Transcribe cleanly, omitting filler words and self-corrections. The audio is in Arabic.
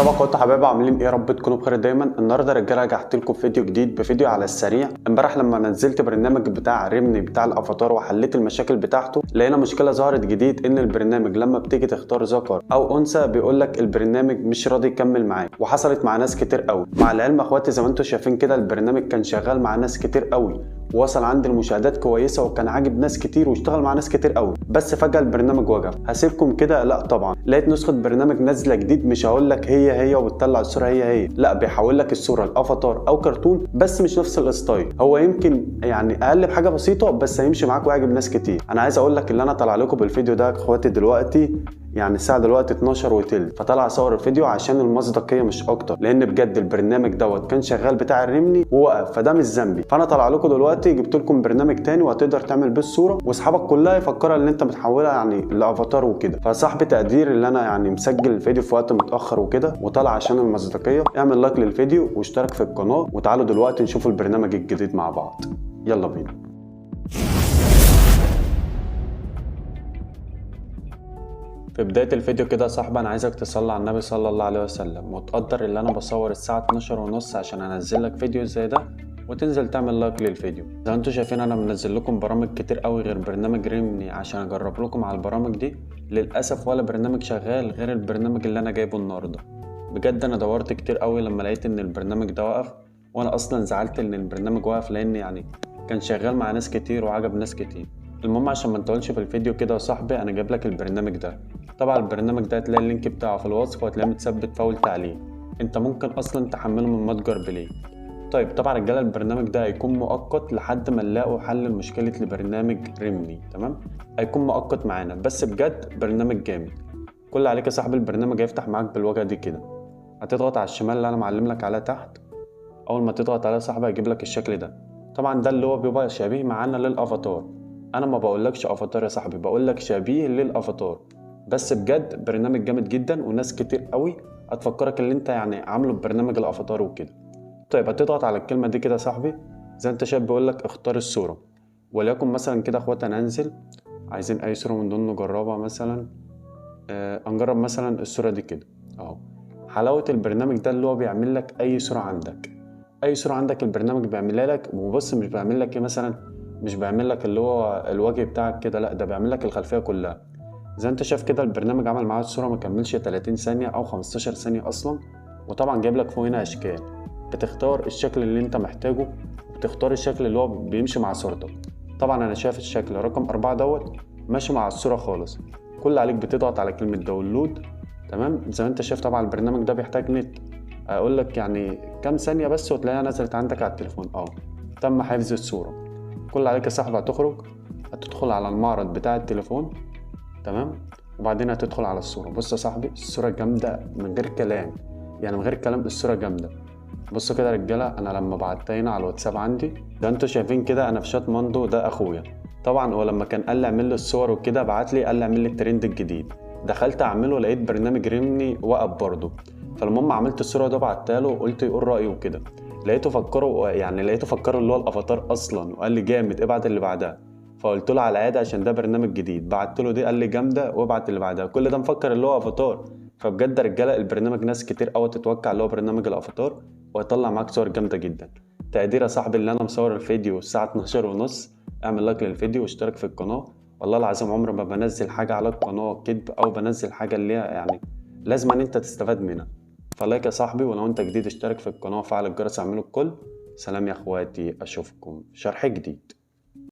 طبعا كنتوا حبايبي عاملين ايه؟ يا رب تكونوا بخير دايما. النهارده يا رجاله رجعت لكم فيديو جديد بفيديو على السريع. امبارح لما نزلت برنامج بتاع ريمني بتاع الافاتار وحليت المشاكل بتاعته، لقينا مشكله ظهرت جديد ان البرنامج لما بتيجي تختار ذكر او انثى بيقول لك البرنامج مش راضي يكمل معاك، وحصلت مع ناس كتير قوي. مع العلم اخواتي زي ما انتم شايفين كده البرنامج كان شغال مع ناس كتير قوي ووصل عندي المشاهدات كويسه وكان عاجب ناس كتير واشتغل مع ناس كتير قوي، بس فجاه البرنامج وقف. هسيبكم كده؟ لا طبعا، لقيت نسخه برنامج نازله جديد، مش هقول لك هي وبتطلع الصوره هي، لا بيحول لك الصوره الافاتار او كرتون بس مش نفس الستايل. هو يمكن يعني اقل بحاجه بسيطه بس هيمشي معاك ويعجب ناس كتير. انا عايز اقول لك اللي انا طالع لكم بالفيديو ده اخواتي دلوقتي يعني الساعه دلوقتي 12 وتلت، فطلع اصور الفيديو عشان المصداقيه مش اكتر، لان بجد البرنامج دوت كان شغال بتاع الريمني ووقف، فده مش ذنبي. فانا طالع لكم دلوقتي جبت لكم برنامج تاني وهتقدر تعمل بيه الصوره واصحابك كلها يفكرها ان انت بتحولها يعني لافاتار وكده. فصاحبي تقدير اللي انا يعني مسجل الفيديو في وقت متاخر وكده وطلع عشان المصداقيه، اعمل لايك للفيديو واشترك في القناه، وتعالوا دلوقتي نشوف البرنامج الجديد مع بعض. يلا بينا. في بداية الفيديو كده يا صاحبي انا عايزك تصلي على النبي صلى الله عليه وسلم وتقدر اللي انا بصور الساعة 12 ونص عشان انزل لك فيديو زي ده وتنزل تعمل لايك للفيديو. زي ما انتوا شايفين انا منزل لكم برامج كتير قوي غير برنامج ريمني عشان اجرب لكم على البرامج دي. للاسف ولا برنامج شغال غير البرنامج اللي انا جايبه النهارده. بجد انا دورت كتير قوي لما لقيت ان البرنامج ده وقف، وانا اصلا زعلت ان البرنامج وقف لان يعني كان شغال مع ناس كتير وعجب ناس كتير. المهم عشان ما نطولش في الفيديو كده يا صاحبي انا جايب لك البرنامج ده. طبعا البرنامج ده هتلاقي اللينك بتاعه في الوصف وهتلاقيه متثبت في اول تعليق. انت ممكن اصلا تحمله من متجر بلاي. طيب طبعا رجاله البرنامج ده هيكون مؤقت لحد ما نلاقوا حل لمشكله لبرنامج ريمني، تمام؟ هيكون مؤقت معانا بس بجد برنامج جامد. كل اللي عليك يا صاحبي البرنامج هيفتح معاك بالواجهه دي كده. هتضغط على الشمال اللي انا معلم لك عليها تحت. اول ما تضغط عليها يا صاحبي هيجيب لك الشكل ده. طبعا ده اللي هو بيبقى شبيه معانا للافاتار. انا ما بقولكش افاتار يا صاحبي، بقولك شبيه للافاتار. بس بجد برنامج جامد جدا وناس كتير قوي هتفكرك اللي انت يعني عامله ببرنامج الافاتار وكده. طيب هتضغط على الكلمه دي كده يا صاحبي. زي انت شايف بيقولك اختار الصوره. وليكن مثلا كده اخواتي انا هنزل عايزين اي صوره من دول نجربها مثلا. هنجرب مثلا الصوره دي كده اهو. حلاوه البرنامج ده اللي هو بيعمل لك اي صوره عندك. اي صوره عندك البرنامج بيعملها لك. وبص مش بيعمل لك ايه مثلا، مش بيعمل لك اللي هو الوجه بتاعك كده، لا ده بيعمل لك الخلفيه كلها. زي انت شايف كده البرنامج عمل معايا الصوره ما كملش 30 ثانيه او 15 ثانيه اصلا. وطبعا جايب لك فوق هنا اشكال، بتختار الشكل اللي انت محتاجه وبتختار الشكل اللي هو بيمشي مع صورتك. طبعا انا شايف الشكل رقم 4 دوت ماشي مع الصوره خالص. كل اللي عليك بتضغط على كلمه داونلود، تمام؟ زي ما انت شايف طبعا البرنامج ده بيحتاج نت. اقول لك يعني كام ثانيه بس وتلاقيها نزلت عندك على التليفون اهو. تم حفظ الصوره. كل اللي عليك يا صاحبي هتدخل على المعرض بتاع التليفون، تمام؟ وبعدين هتدخل على الصوره. بص يا صاحبي الصوره جامده من غير كلام، يعني من غير كلام الصوره جامده. بصوا كده يا رجاله انا لما بعتها هنا على الواتساب عندي ده انتوا شايفين كده انا في شات ماندو ده اخويا. طبعا هو لما كان قال لي اعمل لي الصور وكده بعت لي قال لي اعمل لي الترند الجديد. دخلت اعمله لقيت برنامج ريمني وقف برضه. فالمهم عملت الصوره ده بعتها له وقلت يقول رايه وكده. لقيته فكره اللي هو الافاتار اصلا وقال لي جامد ابعت اللي بعدها. فقلت له على العاده عشان ده برنامج جديد، بعت له دي قال لي جامده وابعت اللي بعدها. كل ده مفكر اللي هو افاتار. فبجد يا رجاله البرنامج ناس كتير قوي تتوقع اللي هو برنامج الافاتار وهيطلع معاك صور جامده جدا. تقدير يا صاحبي اللي انا مصور الفيديو الساعه 12 ونص. اعمل لايك للفيديو واشترك في القناه. والله العظيم عمري ما بنزل حاجه على القناه كدب او بنزل حاجه اللي هي يعني لازم ان انت تستفاد منها. فلايك يا صاحبي، ولو انت جديد اشترك في القناه وفعل الجرس اعمله الكل. سلام يا اخواتي، اشوفكم شرح جديد.